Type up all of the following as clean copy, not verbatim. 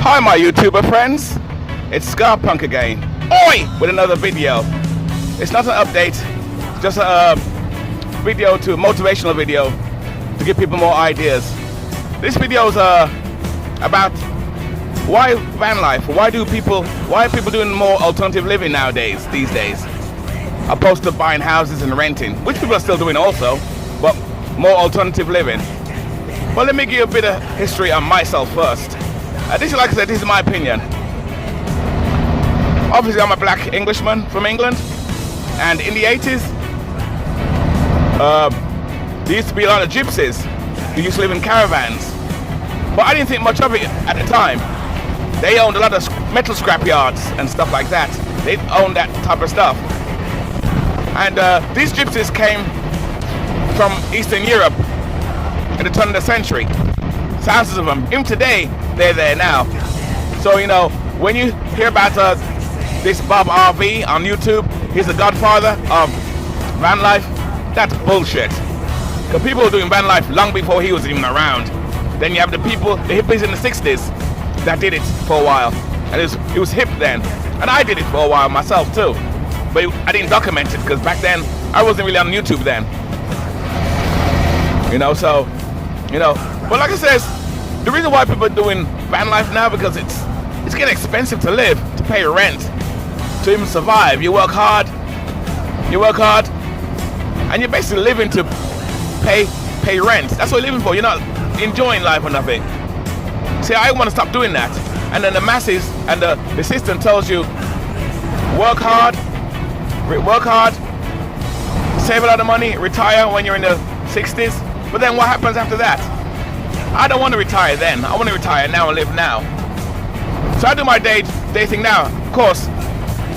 Hi my YouTuber friends, it's Scarpunk again, oi, with another video. It's not an update, just a motivational video to give people more ideas. This video is about why van life, why are people doing more alternative living nowadays, these days, opposed to buying houses and renting, which people are still doing also, but more alternative living. Well, let me give you a bit of history on myself first. This is, like I said, this is my opinion. Obviously, I'm a black Englishman from England, and in the 80s, there used to be a lot of gypsies who used to live in caravans. But I didn't think much of it at the time. They owned a lot of metal scrap yards and stuff like that. They owned that type of stuff. And these gypsies came from Eastern Europe at the turn of the century. Thousands of them. Even today, they're there now. So, you know, when you hear about this Bob RV on YouTube, he's the godfather of van life, that's bullshit. Because people were doing van life long before he was even around. Then you have the hippies in the 60s that did it for a while. And it was hip then. And I did it for a while myself too. But I didn't document it because back then, I wasn't really on YouTube then. You know, so, you know. But like I said, the reason why people are doing van life now, because it's getting expensive to live, to pay rent, to even survive. You work hard, and you're basically living to pay rent. That's what you're living for. You're not enjoying life or nothing. See, I want to stop doing that. And then the masses and the system tells you, work hard, save a lot of money, retire when you're in the 60s. But then what happens after that? I don't want to retire then. I want to retire now and live now. So I do my day thing now. Of course,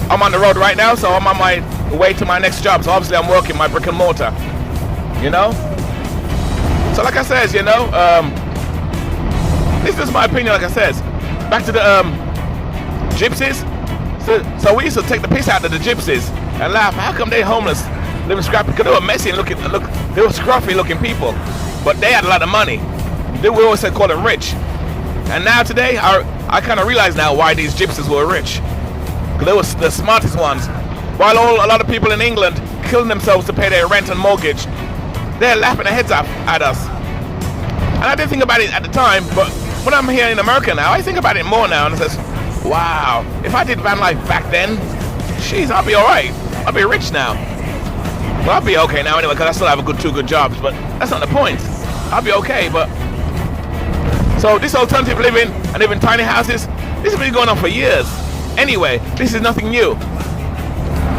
I'm on the road right now, so I'm on my way to my next job. So obviously I'm working my brick and mortar, you know? So like I says, you know, this is my opinion, like I says. Back to the gypsies. So we used to take the piss out of the gypsies and laugh. How come they homeless, living scrappy? Because they were messy and they were scruffy looking people. But they had a lot of money. We always said call them rich. And now today, I kind of realize now why these gypsies were rich. Because they were the smartest ones. While a lot of people in England killing themselves to pay their rent and mortgage, they're laughing their heads off at us. And I didn't think about it at the time, but when I'm here in America now, I think about it more now and I says, wow, if I did van life back then, jeez, I'll be alright. I'll be rich now. Well, I'll be okay now anyway, because I still have two good jobs, but that's not the point. I'll be okay, but... So this alternative living and living in tiny houses, this has been going on for years. Anyway, this is nothing new.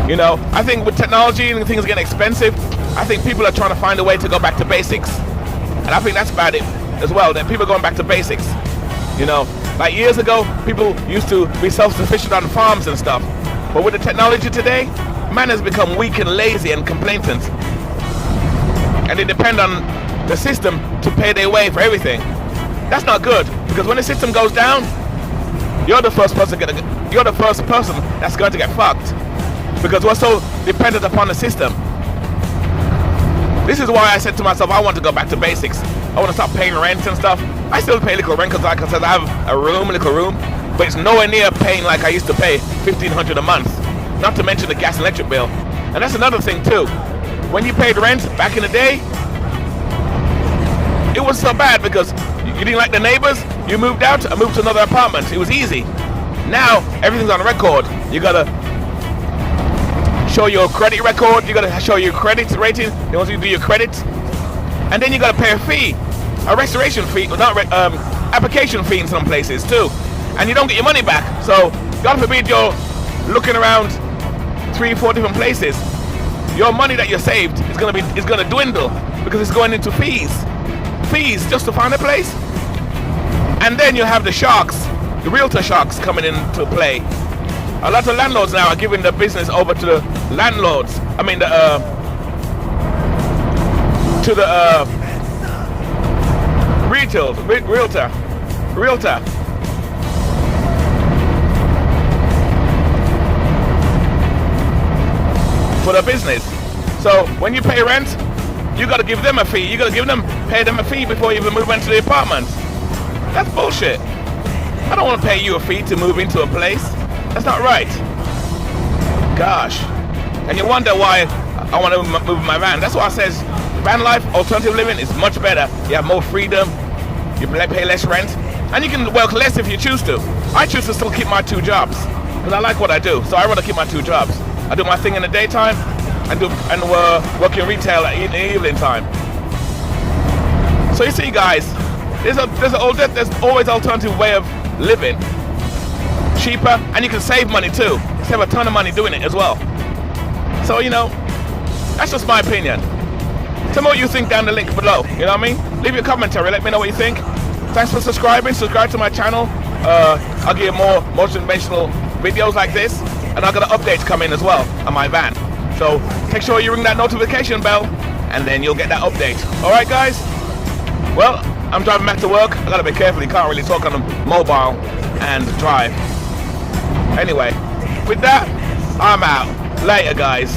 You know, I think with technology and things getting expensive, I think people are trying to find a way to go back to basics. And I think that's about it as well, that people are going back to basics. You know, like years ago, people used to be self-sufficient on farms and stuff. But with the technology today, man has become weak and lazy and complacent. And they depend on the system to pay their way for everything. That's not good, because when the system goes down, you're the first person that's going to get fucked, because we're so dependent upon the system. This is why I said to myself, I want to go back to basics. I want to stop paying rent and stuff. I still pay little rent because, like I said, I have a little room, but it's nowhere near paying like I used to pay $1,500 a month. Not to mention the gas and electric bill. And that's another thing too. When you paid rent back in the day, it was so bad because you didn't like the neighbors, you moved out and moved to another apartment. It was easy. Now, everything's on record. You gotta show your credit record, you gotta show your credit rating, they want you to do your credit. And then you gotta pay a fee, a restoration fee, application fee in some places too. And you don't get your money back. So, God forbid you're looking around 3-4 different places. Your money that you saved is gonna dwindle because it's going into fees just to find a place. And then you have the sharks, the realtor sharks coming into play. A lot of landlords now are giving the business over to the landlords. I mean to the realtor. For the business. So when you pay rent, you got to give them a fee. You got to pay them a fee before you even move into the apartment. That's bullshit. I don't want to pay you a fee to move into a place. That's not right. Gosh. And you wonder why I want to move my van. That's why I says van life, alternative living is much better. You have more freedom. You pay less rent. And you can work less if you choose to. I choose to still keep my 2 jobs. Because I like what I do. So I rather keep my 2 jobs. I do my thing in the daytime and work in retail in the evening time. So you see, guys, there's always alternative way of living, cheaper, and you can save money too. Save a ton of money doing it as well. So you know, that's just my opinion. Tell me what you think down the link below. You know what I mean? Leave your commentary. Let me know what you think. Thanks for subscribing. Subscribe to my channel. I'll give you more motivational videos like this, and I've got an update coming as well on my van. So make sure you ring that notification bell, and then you'll get that update. All right, guys. Well, I'm driving back to work. I gotta be careful. You can't really talk on a mobile and drive. Anyway, with that, I'm out. Later, guys.